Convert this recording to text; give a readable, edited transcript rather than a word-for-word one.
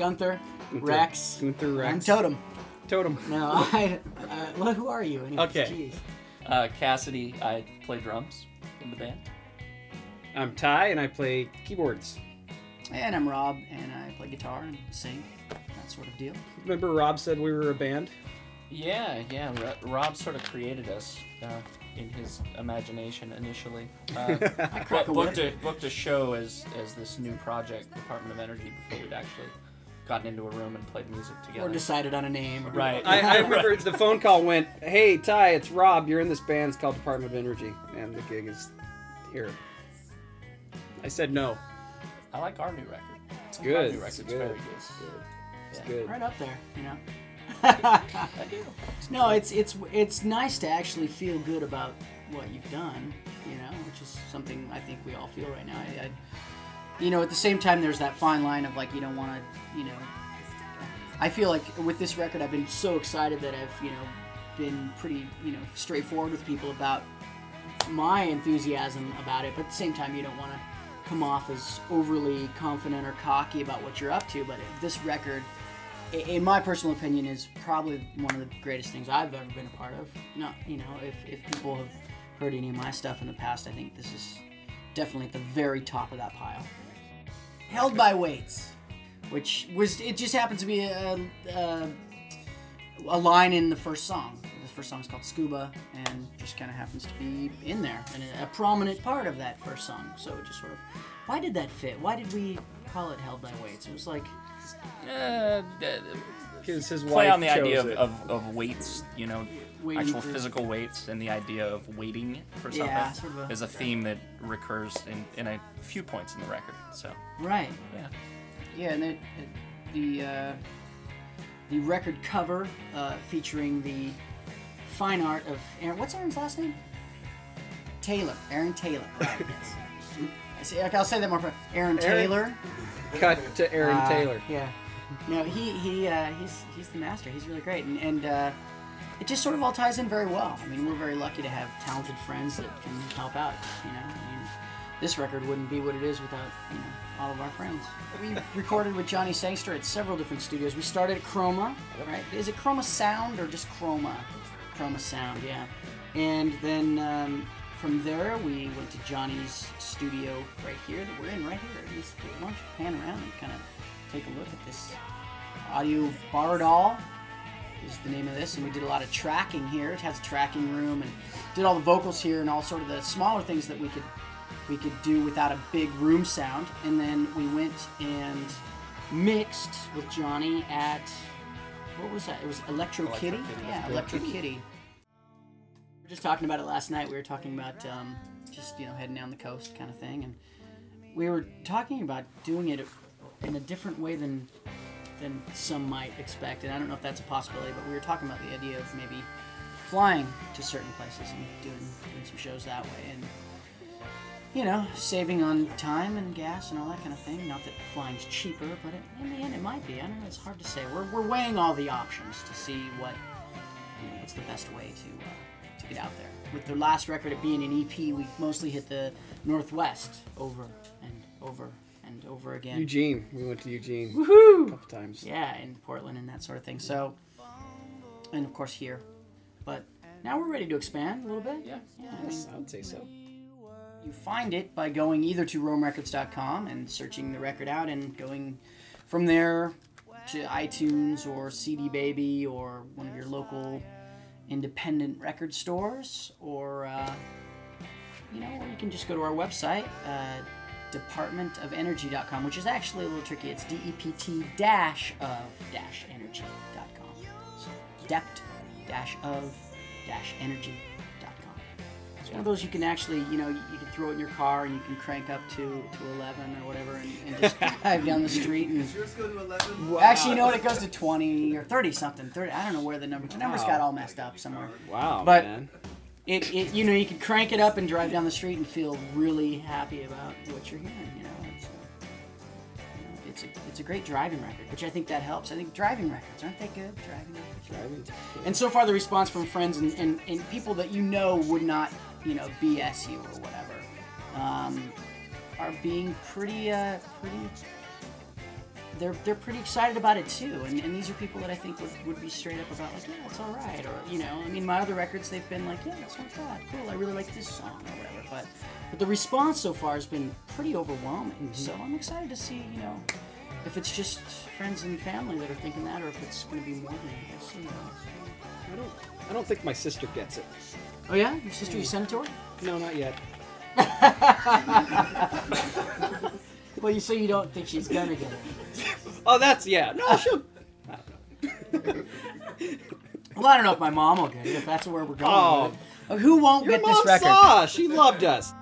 Gunther, Rex. Gunther, Rex. I'm Totem. Totem. No, well, who are you anyways? Okay. Jeez. Cassidy, I play drums in the band. I'm Ty, and I play keyboards. And I'm Rob, and I play guitar and sing, that sort of deal. Remember Rob said we were a band? Yeah. Rob sort of created us in his imagination initially. Booked a show as this new project, Department of Energy, before we'd actually gotten into a room and played music together. Or decided on a name. Right. I remember the phone call went, "Hey Ty, it's Rob. You're in this band. It's called Department of Energy, and the gig is here." I said no. I like our new record. It's good. Our new record's very good. It's good. Right up there, you know. I do. No, it's nice to actually feel good about what you've done, you know, which is something I think we all feel right now. You know, at the same time, there's that fine line of like you don't want to, you know. I feel like with this record, I've been so excited that I've, you know, been pretty, you know, straightforward with people about my enthusiasm about it. But at the same time, you don't want to come off as overly confident or cocky about what you're up to. But this record, in my personal opinion, is probably one of the greatest things I've ever been a part of. Not, you know, if people have heard any of my stuff in the past, I think this is definitely at the very top of that pile. Held by Weights, which was, it just happens to be a line in the first song. The first song is called Scuba, and just kind of happens to be in there, and a prominent part of that first song. So it just sort of, why did that fit? Why did we call it Held by Weights? It was like... His play wife on the idea chose it. of weights, you know, Waiting actual for- physical weights, and the idea of waiting for something Yeah, sort of is a theme that recurs in a few points in the record. So Right. yeah. Yeah, and the record cover featuring the fine art of Aaron. What's Aaron's last name? Taylor. Aaron Taylor. Right. Yes. I'll say that more. Aaron Taylor. Cut to Aaron Taylor. Yeah. No, he's the master. He's really great, and it just sort of all ties in very well. I mean, we're very lucky to have talented friends that can help out. You know, I mean, this record wouldn't be what it is without, you know, all of our friends. We recorded with Johnny Sangster at several different studios. We started at Chroma, right? Is it Chroma Sound or just Chroma? Chroma Sound, yeah. And then from there, we went to Johnny's studio right here that we're in right here. Why don't you pan around and kind of take a look at this audio. Bardahl is the name of this, and we did a lot of tracking here. It has a tracking room, and did all the vocals here and all sort of the smaller things that we could do without a big room sound. And then we went and mixed with Johnny at, what was that? It was Electro Kitty? Yeah, Electro Kitty. We were just talking about it last night. We were talking about just, you know, heading down the coast kind of thing, and we were talking about doing it in a different way than some might expect, and I don't know if that's a possibility, but we were talking about the idea of maybe flying to certain places and doing some shows that way, and, you know, saving on time and gas and all that kind of thing. Not that flying's cheaper, but in the end it might be. I don't know, it's hard to say. We're weighing all the options to see what's the best way to get out there. With the last record, it being an EP, we mostly hit the Northwest over and over and over again. Eugene. We went to Eugene Woohoo! a couple times. Yeah, in Portland and that sort of thing. So, and of course here. But now we're ready to expand a little bit. Yeah. Yes, I would say so. You find it by going either to roamrecords.com and searching the record out, and going from there to iTunes or CD Baby or one of your local independent record stores, or you know, or you can just go to our website, departmentofenergy.com, which is actually a little tricky. It's dept-of-energy.com. So dept-of-energy.com. It's one of those you can actually, you know, you can throw it in your car and you can crank up to 11 or whatever, and just drive down the street. And Yours go to 11? wow. Actually, you know what? It goes to 20 or 30 something. 30. I don't know where the numbers got all messed up somewhere. Wow, But man. It you know, you can crank it up and drive down the street and feel really happy about what you're hearing. You know, it's a great driving record, which I think that helps. I think driving records, aren't they good? Driving records. And so far, the response from friends and people that you know would not, you know, BS you or whatever, are being pretty they're pretty excited about it too, and these are people that I think would be straight up about like, yeah, it's all right, or you know, I mean, my other records they've been like, yeah, it's not bad, cool, I really like this song or whatever, but the response so far has been pretty overwhelming. So I'm excited to see, you know, if it's just friends and family that are thinking that, or if it's going to be more than that. We'll see. I don't think my sister gets it. Oh yeah, your sister, you sent it to her? No, not yet. Well, you say you don't think she's gonna get it. Oh, that's yeah. No, she'll. Well, I don't know if my mom will get it. If that's where we're going. Oh, with it. Who won't your get mom this record? saw. She loved us.